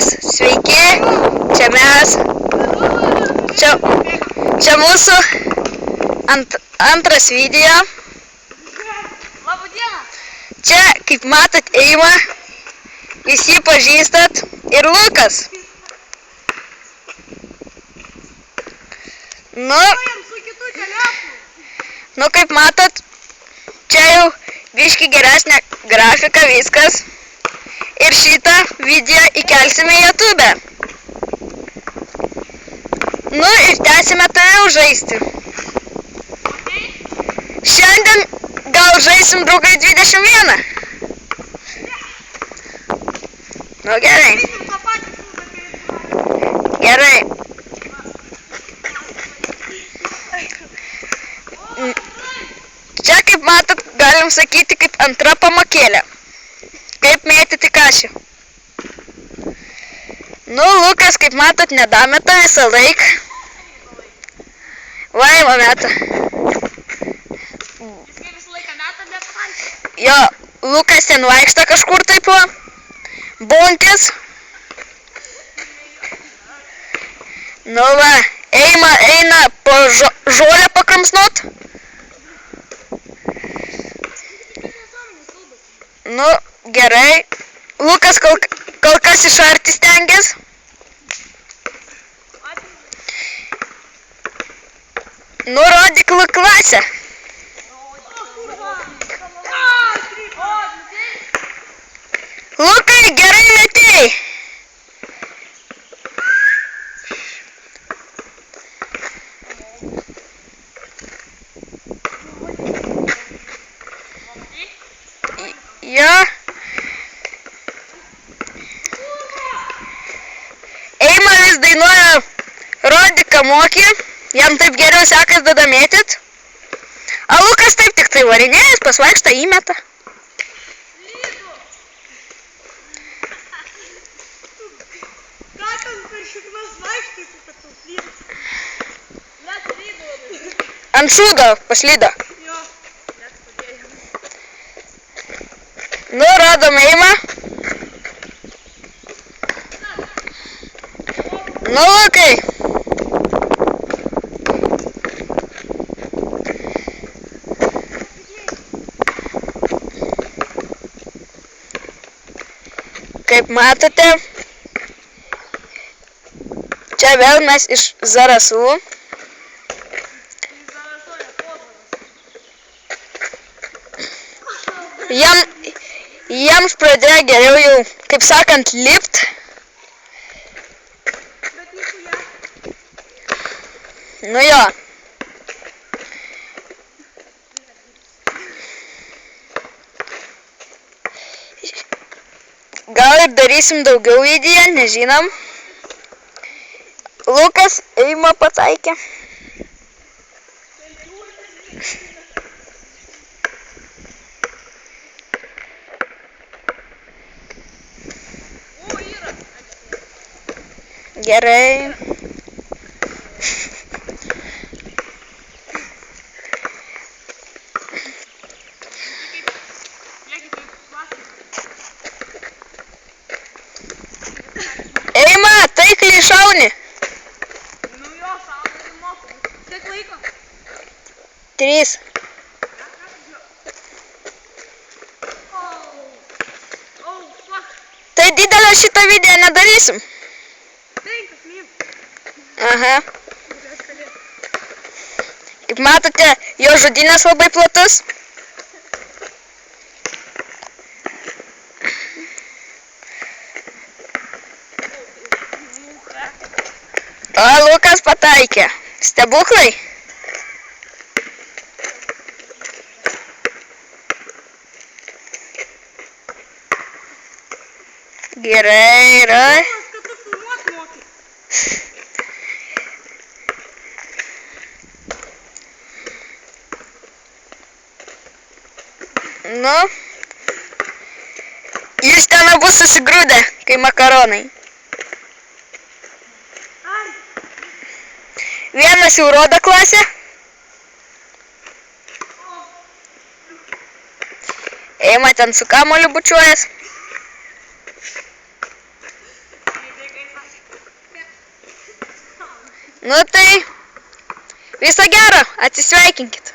Sveiki, čia mes. Čia mūsų antras video. Labą dieną. Čia, kaip matot, Eima, jūs jį pažįstat, ir Lukas. Nu, kaip matot, čia jau biški geresnė grafika, viskas. Ir šitą video įkelsime į YouTube. Nu ir tęsime toliau žaisti. Šiandien gal žaisim draugai 21. Nu gerai. Gerai. Čia, kaip matot, galim sakyti, kaip antra pamokėlė. Kaip mėtyti kašį. Nu, Lukas, kaip matot, nedameta visą laiką. Vaima meta. Jo, Lukas ten vaikšto kažkur taip po bunkis. Nu va, Eima eina po žolę pakramsnot. Nu, gerai. Lukas kol kas iš arti stengiasi. Nu, rodyk klasę. Lukai, gerai metėjai. Jo. Eima vis dainuoja Rodiką mokį, jam taip geriau sekas tada mėtyt. A Lukas taip tik tai varinėjęs, pasvaikštą įmeta. Ką ten per šiknas vaikštai, kad tu slydus? Net lydo. Ant šūdo paslydo. Jo, net padėjau. Nu, rodom Eimą. Nu, Lukai. Kaip matote, čia vėl mes iš Zarasų. Jiems pradėjo geriau jau, kaip sakant, lipt. Nu jo. Gal ir darysim daugiau video, nežinom. Lukas Eima pataikė. Gerai. Eima, taikliai šauni. Nu jo, šauni moku. Kiek laiko? 3. Tai didelio šitą video nedarysim. 5 min. Aha. Kaip matote, jo žodynės labai platus. O, Lukas pataikė. Stebuklai. Gerai, gerai. Kad tu filmuot moki. Nu. Jūs ten abu susigrūdę, kai makaronai. Vienas jau rodo klasę. Eima ten su kamuoliu bučiuojas. Nu tai, viso gero, atsisveikinkit.